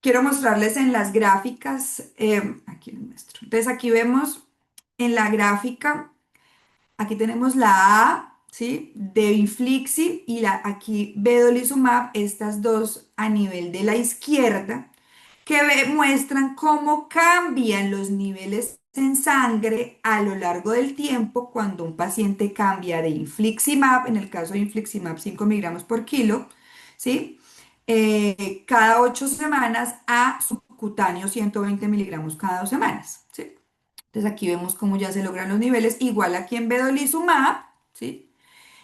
S2: quiero mostrarles en las gráficas, aquí les muestro. Entonces aquí vemos en la gráfica. Aquí tenemos la A, ¿sí? De Inflixi y aquí vedolizumab, estas dos a nivel de la izquierda, que muestran cómo cambian los niveles en sangre a lo largo del tiempo cuando un paciente cambia de infliximab, en el caso de infliximab 5 miligramos por kilo, ¿sí? Cada 8 semanas a subcutáneo 120 miligramos cada 2 semanas, ¿sí? Entonces aquí vemos cómo ya se logran los niveles, igual aquí en vedolizumab, ¿sí?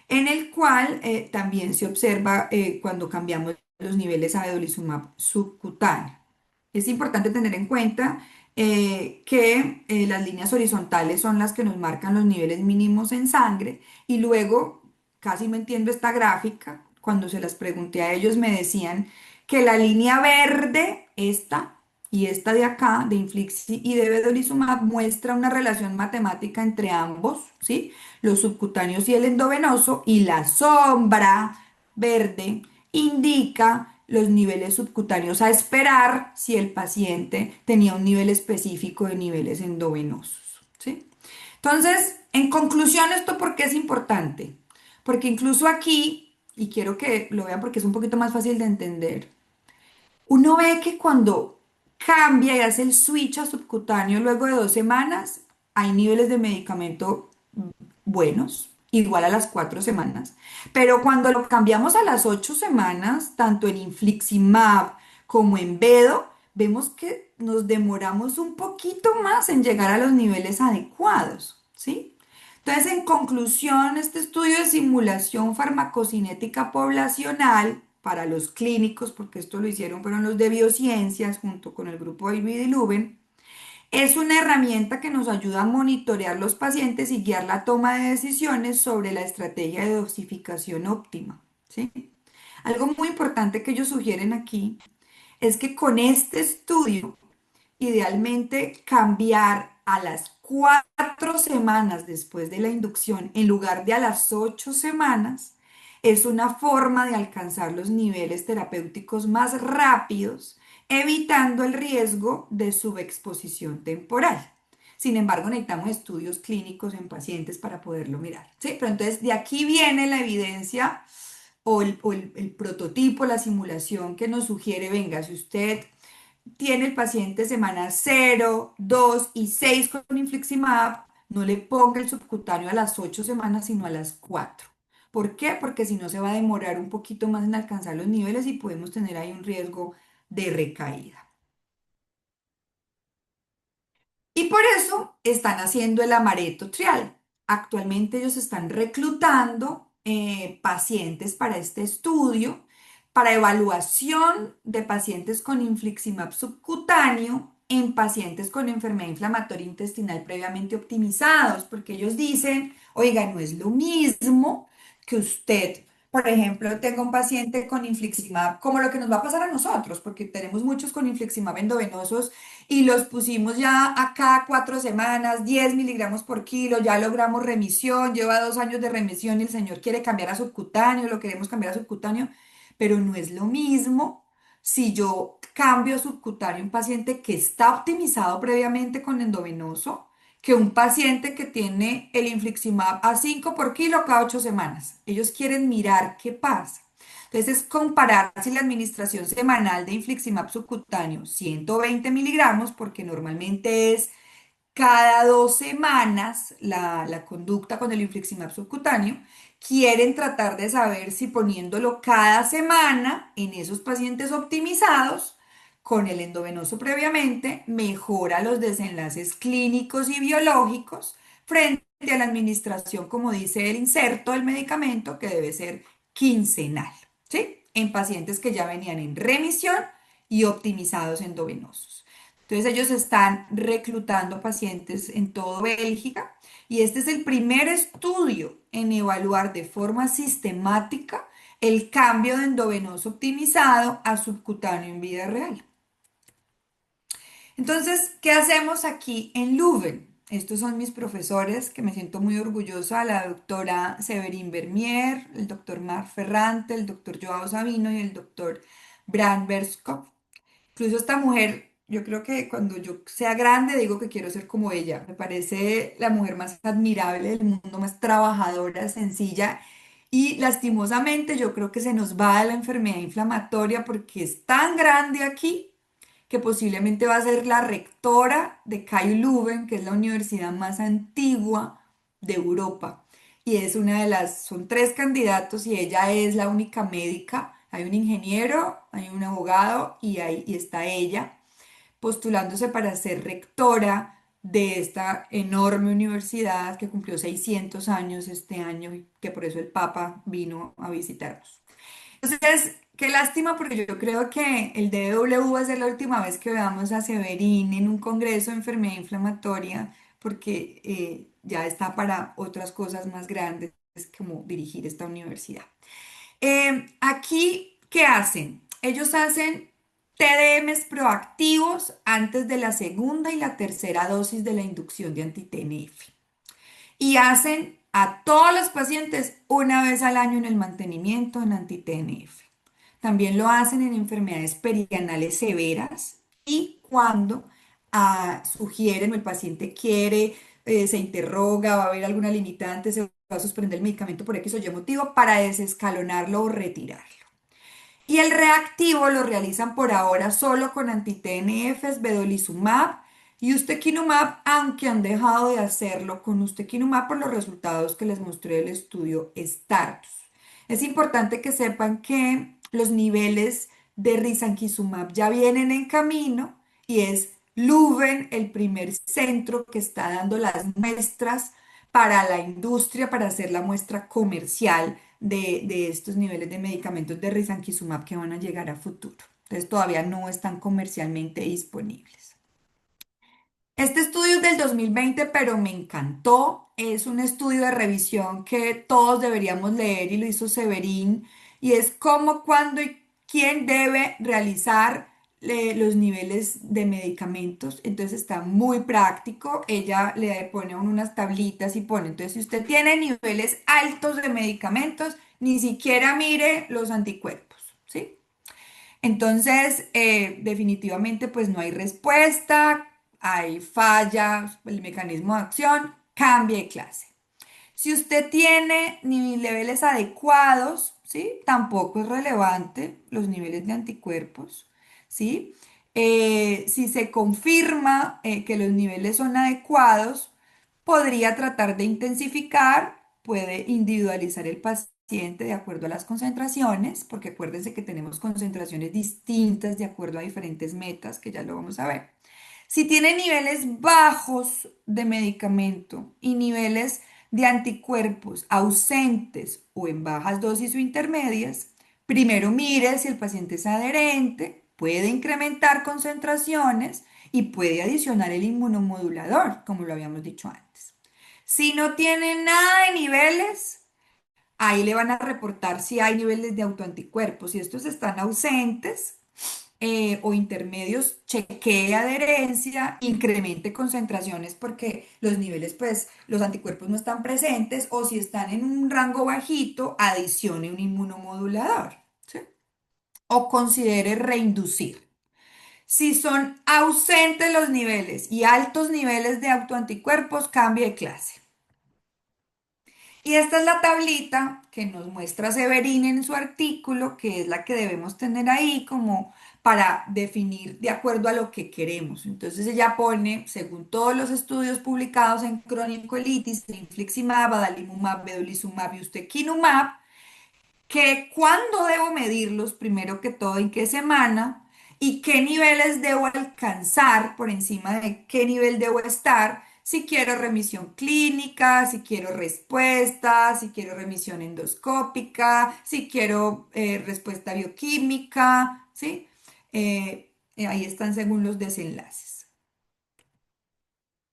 S2: En el cual también se observa cuando cambiamos los niveles a vedolizumab subcutáneo. Es importante tener en cuenta que las líneas horizontales son las que nos marcan los niveles mínimos en sangre y luego, casi no entiendo esta gráfica, cuando se las pregunté a ellos me decían que la línea verde, esta y esta de acá, de Inflixi y de vedolizumab, muestra una relación matemática entre ambos, ¿sí? Los subcutáneos y el endovenoso, y la sombra verde indica los niveles subcutáneos a esperar si el paciente tenía un nivel específico de niveles endovenosos, ¿sí? Entonces, en conclusión, ¿esto por qué es importante? Porque incluso aquí, y quiero que lo vean porque es un poquito más fácil de entender, uno ve que cuando cambia y hace el switch a subcutáneo luego de 2 semanas, hay niveles de medicamento buenos, igual a las 4 semanas. Pero cuando lo cambiamos a las 8 semanas, tanto en infliximab como en Bedo, vemos que nos demoramos un poquito más en llegar a los niveles adecuados, ¿sí? Entonces, en conclusión, este estudio de simulación farmacocinética poblacional para los clínicos, porque esto lo hicieron, fueron los de biociencias junto con el grupo de Ivy y Leuven, Es una herramienta que nos ayuda a monitorear los pacientes y guiar la toma de decisiones sobre la estrategia de dosificación óptima, ¿sí? Algo muy importante que ellos sugieren aquí es que con este estudio, idealmente cambiar a las 4 semanas después de la inducción en lugar de a las 8 semanas es una forma de alcanzar los niveles terapéuticos más rápidos, evitando el riesgo de subexposición temporal. Sin embargo, necesitamos estudios clínicos en pacientes para poderlo mirar, ¿sí? Pero entonces de aquí viene la evidencia o el prototipo, la simulación que nos sugiere, venga, si usted tiene el paciente semana 0, 2 y 6 con infliximab, no le ponga el subcutáneo a las 8 semanas, sino a las 4. ¿Por qué? Porque si no se va a demorar un poquito más en alcanzar los niveles y podemos tener ahí un riesgo de recaída. Y por eso están haciendo el Amaretto Trial. Actualmente ellos están reclutando pacientes para este estudio, para evaluación de pacientes con infliximab subcutáneo en pacientes con enfermedad inflamatoria intestinal previamente optimizados, porque ellos dicen, oiga, no es lo mismo que usted, por ejemplo, tenga un paciente con infliximab, como lo que nos va a pasar a nosotros, porque tenemos muchos con infliximab endovenosos y los pusimos ya acá 4 semanas, 10 miligramos por kilo, ya logramos remisión, lleva 2 años de remisión y el señor quiere cambiar a subcutáneo, lo queremos cambiar a subcutáneo, pero no es lo mismo si yo cambio a subcutáneo un paciente que está optimizado previamente con endovenoso que un paciente que tiene el infliximab a 5 por kilo cada 8 semanas. Ellos quieren mirar qué pasa. Entonces es comparar si la administración semanal de infliximab subcutáneo, 120 miligramos, porque normalmente es cada 2 semanas la conducta con el infliximab subcutáneo, quieren tratar de saber si poniéndolo cada semana en esos pacientes optimizados con el endovenoso previamente, mejora los desenlaces clínicos y biológicos frente a la administración, como dice el inserto del medicamento, que debe ser quincenal, ¿sí? En pacientes que ya venían en remisión y optimizados endovenosos. Entonces ellos están reclutando pacientes en toda Bélgica y este es el primer estudio en evaluar de forma sistemática el cambio de endovenoso optimizado a subcutáneo en vida real. Entonces, ¿qué hacemos aquí en Leuven? Estos son mis profesores, que me siento muy orgullosa, la doctora Severin Vermier, el doctor Marc Ferrante, el doctor Joao Sabino y el doctor Bran Berskov. Incluso esta mujer, yo creo que cuando yo sea grande digo que quiero ser como ella. Me parece la mujer más admirable del mundo, más trabajadora, sencilla. Y lastimosamente yo creo que se nos va la enfermedad inflamatoria porque es tan grande aquí que posiblemente va a ser la rectora de KU Leuven, que es la universidad más antigua de Europa. Y es una de las, son 3 candidatos y ella es la única médica. Hay un ingeniero, hay un abogado y está ella postulándose para ser rectora de esta enorme universidad que cumplió 600 años este año y que por eso el Papa vino a visitarnos. Entonces, qué lástima porque yo creo que el DW va a ser la última vez que veamos a Severín en un congreso de enfermedad inflamatoria porque ya está para otras cosas más grandes como dirigir esta universidad. Aquí, ¿qué hacen? Ellos hacen TDMs proactivos antes de la segunda y la tercera dosis de la inducción de anti-TNF y hacen a todos los pacientes una vez al año en el mantenimiento en anti-TNF. También lo hacen en enfermedades perianales severas y cuando sugieren o el paciente quiere, se interroga, va a haber alguna limitante, se va a suspender el medicamento por X o Y motivo para desescalonarlo o retirarlo. Y el reactivo lo realizan por ahora solo con anti-TNFs, vedolizumab y ustekinumab, aunque han dejado de hacerlo con ustekinumab por los resultados que les mostré del estudio STARTUS. Es importante que sepan que los niveles de risankizumab ya vienen en camino y es Leuven el primer centro que está dando las muestras para la industria, para hacer la muestra comercial de estos niveles de medicamentos de risankizumab que van a llegar a futuro. Entonces todavía no están comercialmente disponibles. Este estudio es del 2020, pero me encantó. Es un estudio de revisión que todos deberíamos leer y lo hizo Severin. Y es cómo, cuándo y quién debe realizar los niveles de medicamentos. Entonces está muy práctico. Ella le pone a uno unas tablitas y pone. Entonces, si usted tiene niveles altos de medicamentos, ni siquiera mire los anticuerpos, ¿sí? Entonces, definitivamente, pues no hay respuesta, hay falla, el mecanismo de acción, cambie de clase. Si usted tiene niveles adecuados, ¿sí? Tampoco es relevante los niveles de anticuerpos, ¿sí? Si se confirma que los niveles son adecuados, podría tratar de intensificar, puede individualizar el paciente de acuerdo a las concentraciones, porque acuérdense que tenemos concentraciones distintas de acuerdo a diferentes metas, que ya lo vamos a ver. Si tiene niveles bajos de medicamento y niveles de anticuerpos ausentes o en bajas dosis o intermedias, primero mire si el paciente es adherente, puede incrementar concentraciones y puede adicionar el inmunomodulador, como lo habíamos dicho antes. Si no tiene nada de niveles, ahí le van a reportar si hay niveles de autoanticuerpos. Si estos están ausentes, o intermedios, chequee adherencia, incremente concentraciones porque los niveles, pues los anticuerpos no están presentes, o si están en un rango bajito, adicione un inmunomodulador, ¿sí? O considere reinducir. Si son ausentes los niveles y altos niveles de autoanticuerpos, cambie de clase. Y esta es la tablita que nos muestra Severin en su artículo, que es la que debemos tener ahí como para definir de acuerdo a lo que queremos. Entonces ella pone, según todos los estudios publicados en cronicolitis, infliximab, adalimumab, vedolizumab y ustekinumab, que cuándo debo medirlos, primero que todo, en qué semana, y qué niveles debo alcanzar, por encima de qué nivel debo estar, si quiero remisión clínica, si quiero respuesta, si quiero remisión endoscópica, si quiero respuesta bioquímica, ¿sí? Ahí están según los desenlaces.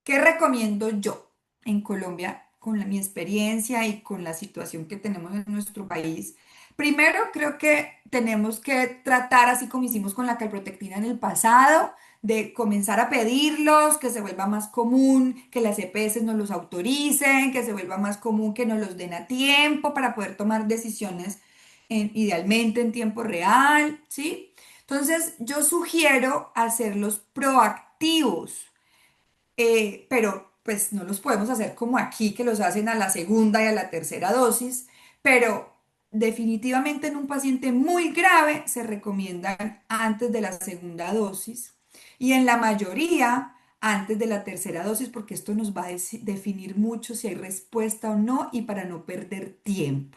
S2: ¿Qué recomiendo yo en Colombia con mi experiencia y con la situación que tenemos en nuestro país? Primero, creo que tenemos que tratar, así como hicimos con la calprotectina en el pasado, de comenzar a pedirlos, que se vuelva más común, que las EPS nos los autoricen, que se vuelva más común que nos los den a tiempo para poder tomar decisiones idealmente en tiempo real, ¿sí? Entonces, yo sugiero hacerlos proactivos, pero pues no los podemos hacer como aquí, que los hacen a la segunda y a la tercera dosis, pero definitivamente en un paciente muy grave se recomiendan antes de la segunda dosis y en la mayoría antes de la tercera dosis, porque esto nos va a definir mucho si hay respuesta o no y para no perder tiempo.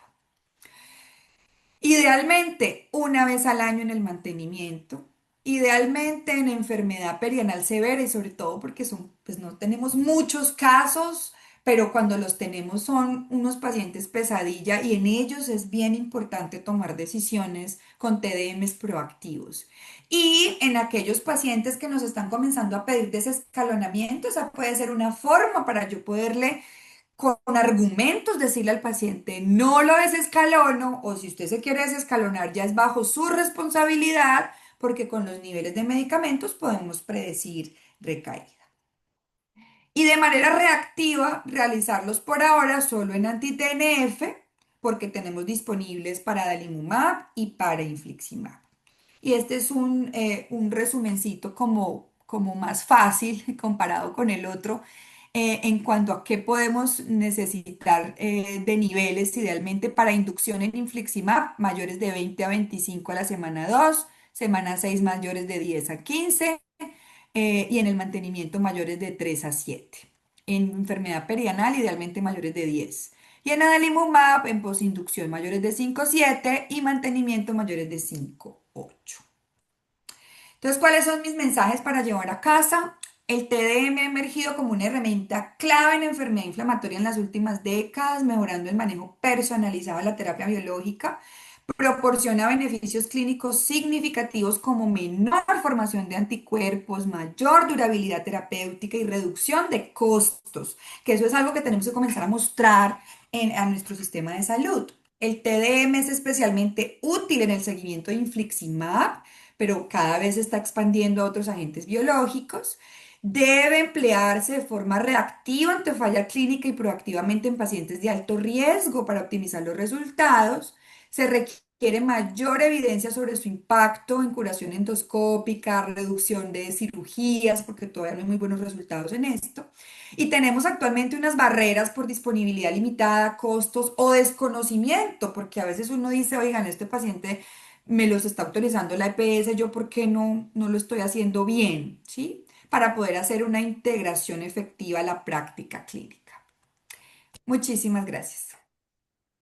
S2: Idealmente, una vez al año en el mantenimiento. Idealmente en enfermedad perianal severa y sobre todo porque son, pues no tenemos muchos casos, pero cuando los tenemos son unos pacientes pesadilla y en ellos es bien importante tomar decisiones con TDMs proactivos. Y en aquellos pacientes que nos están comenzando a pedir desescalonamiento, esa puede ser una forma para yo poderle con argumentos decirle al paciente, no lo desescalono, o si usted se quiere desescalonar, ya es bajo su responsabilidad, porque con los niveles de medicamentos podemos predecir recaída. Y de manera reactiva, realizarlos por ahora solo en anti-TNF, porque tenemos disponibles para adalimumab y para infliximab. Y este es un resumencito como más fácil comparado con el otro, en cuanto a qué podemos necesitar de niveles idealmente para inducción en infliximab, mayores de 20 a 25 a la semana 2, semana 6 mayores de 10 a 15, y en el mantenimiento mayores de 3 a 7. En enfermedad perianal, idealmente mayores de 10. Y en adalimumab, en posinducción mayores de 5 a 7 y mantenimiento mayores de 5 a 8. Entonces, ¿cuáles son mis mensajes para llevar a casa? El TDM ha emergido como una herramienta clave en enfermedad inflamatoria en las últimas décadas, mejorando el manejo personalizado de la terapia biológica proporciona beneficios clínicos significativos como menor formación de anticuerpos, mayor durabilidad terapéutica y reducción de costos, que eso es algo que tenemos que comenzar a mostrar a nuestro sistema de salud. El TDM es especialmente útil en el seguimiento de infliximab, pero cada vez se está expandiendo a otros agentes biológicos. Debe emplearse de forma reactiva ante falla clínica y proactivamente en pacientes de alto riesgo para optimizar los resultados. Se requiere mayor evidencia sobre su impacto en curación endoscópica, reducción de cirugías, porque todavía no hay muy buenos resultados en esto. Y tenemos actualmente unas barreras por disponibilidad limitada, costos o desconocimiento, porque a veces uno dice, oigan, este paciente me los está autorizando la EPS, yo por qué no lo estoy haciendo bien, ¿sí? Para poder hacer una integración efectiva a la práctica clínica. Muchísimas gracias.